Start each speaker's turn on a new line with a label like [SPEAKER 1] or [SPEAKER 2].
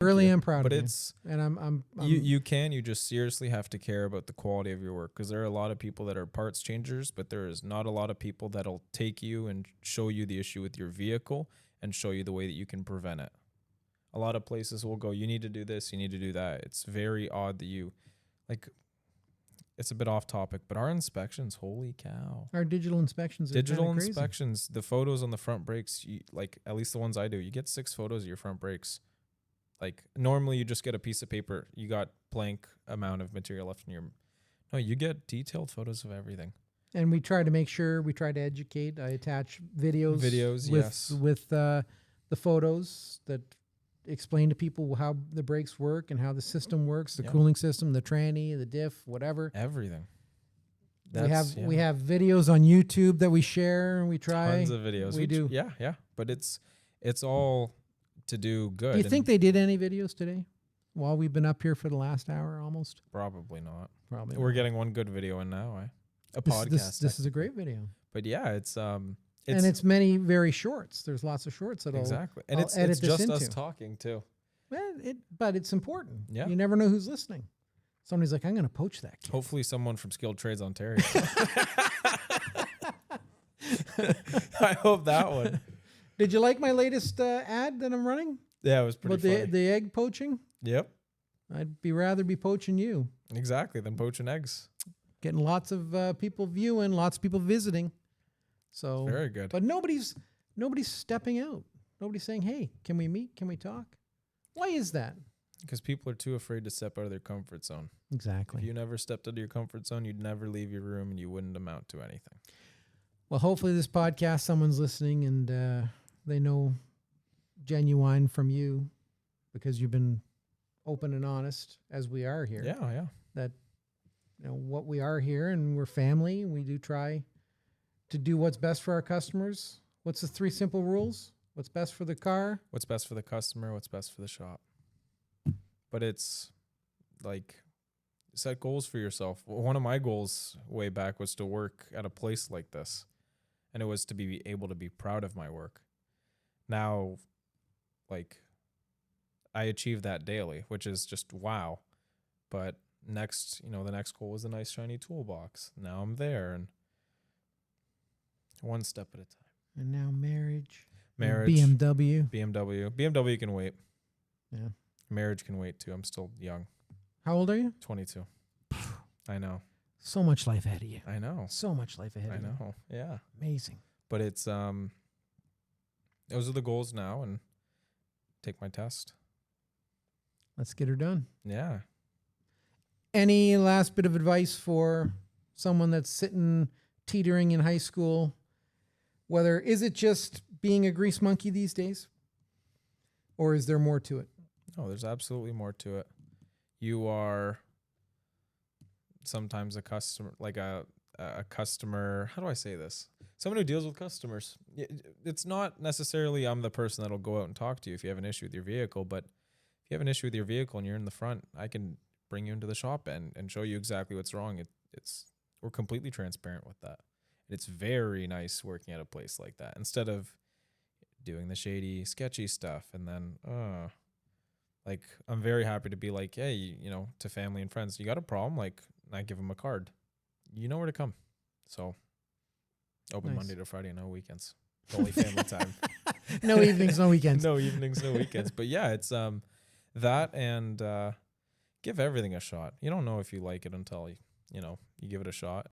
[SPEAKER 1] Really am proud
[SPEAKER 2] But
[SPEAKER 1] of you.
[SPEAKER 2] it's
[SPEAKER 1] And I'm
[SPEAKER 2] you just seriously have to care about the quality of your work, because there are a lot of people that are parts changers, but there is not a lot of people that'll take you and show you the issue with your vehicle and show you the way that you can prevent it. A lot of places will go, you need to do this, you need to do that. It's very odd that you, like, it's a bit off topic, but our inspections, holy cow.
[SPEAKER 1] our digital inspections are
[SPEAKER 2] Digital
[SPEAKER 1] kinda crazy.
[SPEAKER 2] inspections, the photos on the front brakes, like at least the ones I do, you get 6 photos of your front brakes. Like normally you just get a piece of paper, you got blank amount of material left in your. No, you get detailed photos of everything.
[SPEAKER 1] And we try to make sure we try to educate. I attach videos with
[SPEAKER 2] Yes.
[SPEAKER 1] the photos that explain to people how the brakes work and how the system works, the
[SPEAKER 2] Yeah.
[SPEAKER 1] cooling system, the tranny, the diff, whatever.
[SPEAKER 2] Everything.
[SPEAKER 1] We have videos on YouTube that we share and we try.
[SPEAKER 2] Tons of videos.
[SPEAKER 1] We do.
[SPEAKER 2] Yeah. But it's all to do good.
[SPEAKER 1] Do you think they did any videos today while we've been up here for the last hour almost?
[SPEAKER 2] Probably not.
[SPEAKER 1] Probably
[SPEAKER 2] We're
[SPEAKER 1] not.
[SPEAKER 2] getting one good video in now, a
[SPEAKER 1] This-
[SPEAKER 2] podcast.
[SPEAKER 1] This is a great video.
[SPEAKER 2] But yeah, it's
[SPEAKER 1] And it's many very shorts. There's lots of shorts that
[SPEAKER 2] exactly. And
[SPEAKER 1] I'll
[SPEAKER 2] it's
[SPEAKER 1] edit this
[SPEAKER 2] just us
[SPEAKER 1] into.
[SPEAKER 2] talking too.
[SPEAKER 1] But it's important.
[SPEAKER 2] Yeah.
[SPEAKER 1] You never know who's listening. Somebody's like, I'm going to poach that kid.
[SPEAKER 2] Hopefully someone from Skilled Trades Ontario. I hope that one.
[SPEAKER 1] Did you like my latest ad that I'm running
[SPEAKER 2] Yeah, it was pretty
[SPEAKER 1] about
[SPEAKER 2] funny.
[SPEAKER 1] the egg poaching?
[SPEAKER 2] Yep,
[SPEAKER 1] I'd rather be poaching you.
[SPEAKER 2] exactly. Than poaching eggs.
[SPEAKER 1] Getting lots of people viewing, lots of people visiting. So
[SPEAKER 2] Very good.
[SPEAKER 1] But nobody's stepping out. Nobody's saying, "Hey, can we meet? Can we talk?" Why is that?
[SPEAKER 2] Because people are too afraid to step out of their comfort zone.
[SPEAKER 1] Exactly.
[SPEAKER 2] If you never stepped out of your comfort zone, you'd never leave your room and you wouldn't amount to anything.
[SPEAKER 1] Well, hopefully this podcast, someone's listening and they know Genuine from you because you've been open and honest as we are here.
[SPEAKER 2] Yeah.
[SPEAKER 1] That what we are here, and we're family. We do try to do what's best for our customers. What's the 3 simple rules? What's best for the car?
[SPEAKER 2] What's best for the customer, what's best for the shop. But it's like, set goals for yourself. One of my goals way back was to work at a place like this. And it was to be able to be proud of my work. Now, like, I achieved that daily, which is just wow. But next, the next goal was a nice shiny toolbox. Now I'm there, and one step at a time.
[SPEAKER 1] And now marriage.
[SPEAKER 2] Marriage.
[SPEAKER 1] BMW.
[SPEAKER 2] BMW can wait.
[SPEAKER 1] Yeah.
[SPEAKER 2] Marriage can wait too. I'm still young.
[SPEAKER 1] How old are you?
[SPEAKER 2] 22. I know.
[SPEAKER 1] So much life ahead of you.
[SPEAKER 2] I know.
[SPEAKER 1] So much life ahead
[SPEAKER 2] I
[SPEAKER 1] of you.
[SPEAKER 2] know. Yeah.
[SPEAKER 1] Amazing.
[SPEAKER 2] But it's those are the goals now, and take my test.
[SPEAKER 1] Let's get her done.
[SPEAKER 2] Yeah.
[SPEAKER 1] Any last bit of advice for someone that's sitting teetering in high school? Is it just being a grease monkey these days? Or is there more to it?
[SPEAKER 2] No, there's absolutely more to it. You are sometimes a customer, like a customer. How do I say this? Someone who deals with customers. It's not necessarily I'm the person that'll go out and talk to you if you have an issue with your vehicle, but if you have an issue with your vehicle and you're in the front, I can bring you into the shop and show you exactly what's wrong. We're completely transparent with that. It's very nice working at a place like that instead of doing the shady, sketchy stuff. And then, like, I'm very happy to be like, hey, to family and friends, you got a problem? Like, I give them a card. You know where to come. So, open
[SPEAKER 1] Nice.
[SPEAKER 2] Monday to Friday, no weekends. Only family time.
[SPEAKER 1] No evenings, no weekends.
[SPEAKER 2] No evenings, no weekends. But yeah, it's that and give everything a shot. You don't know if you like it until you give it a shot.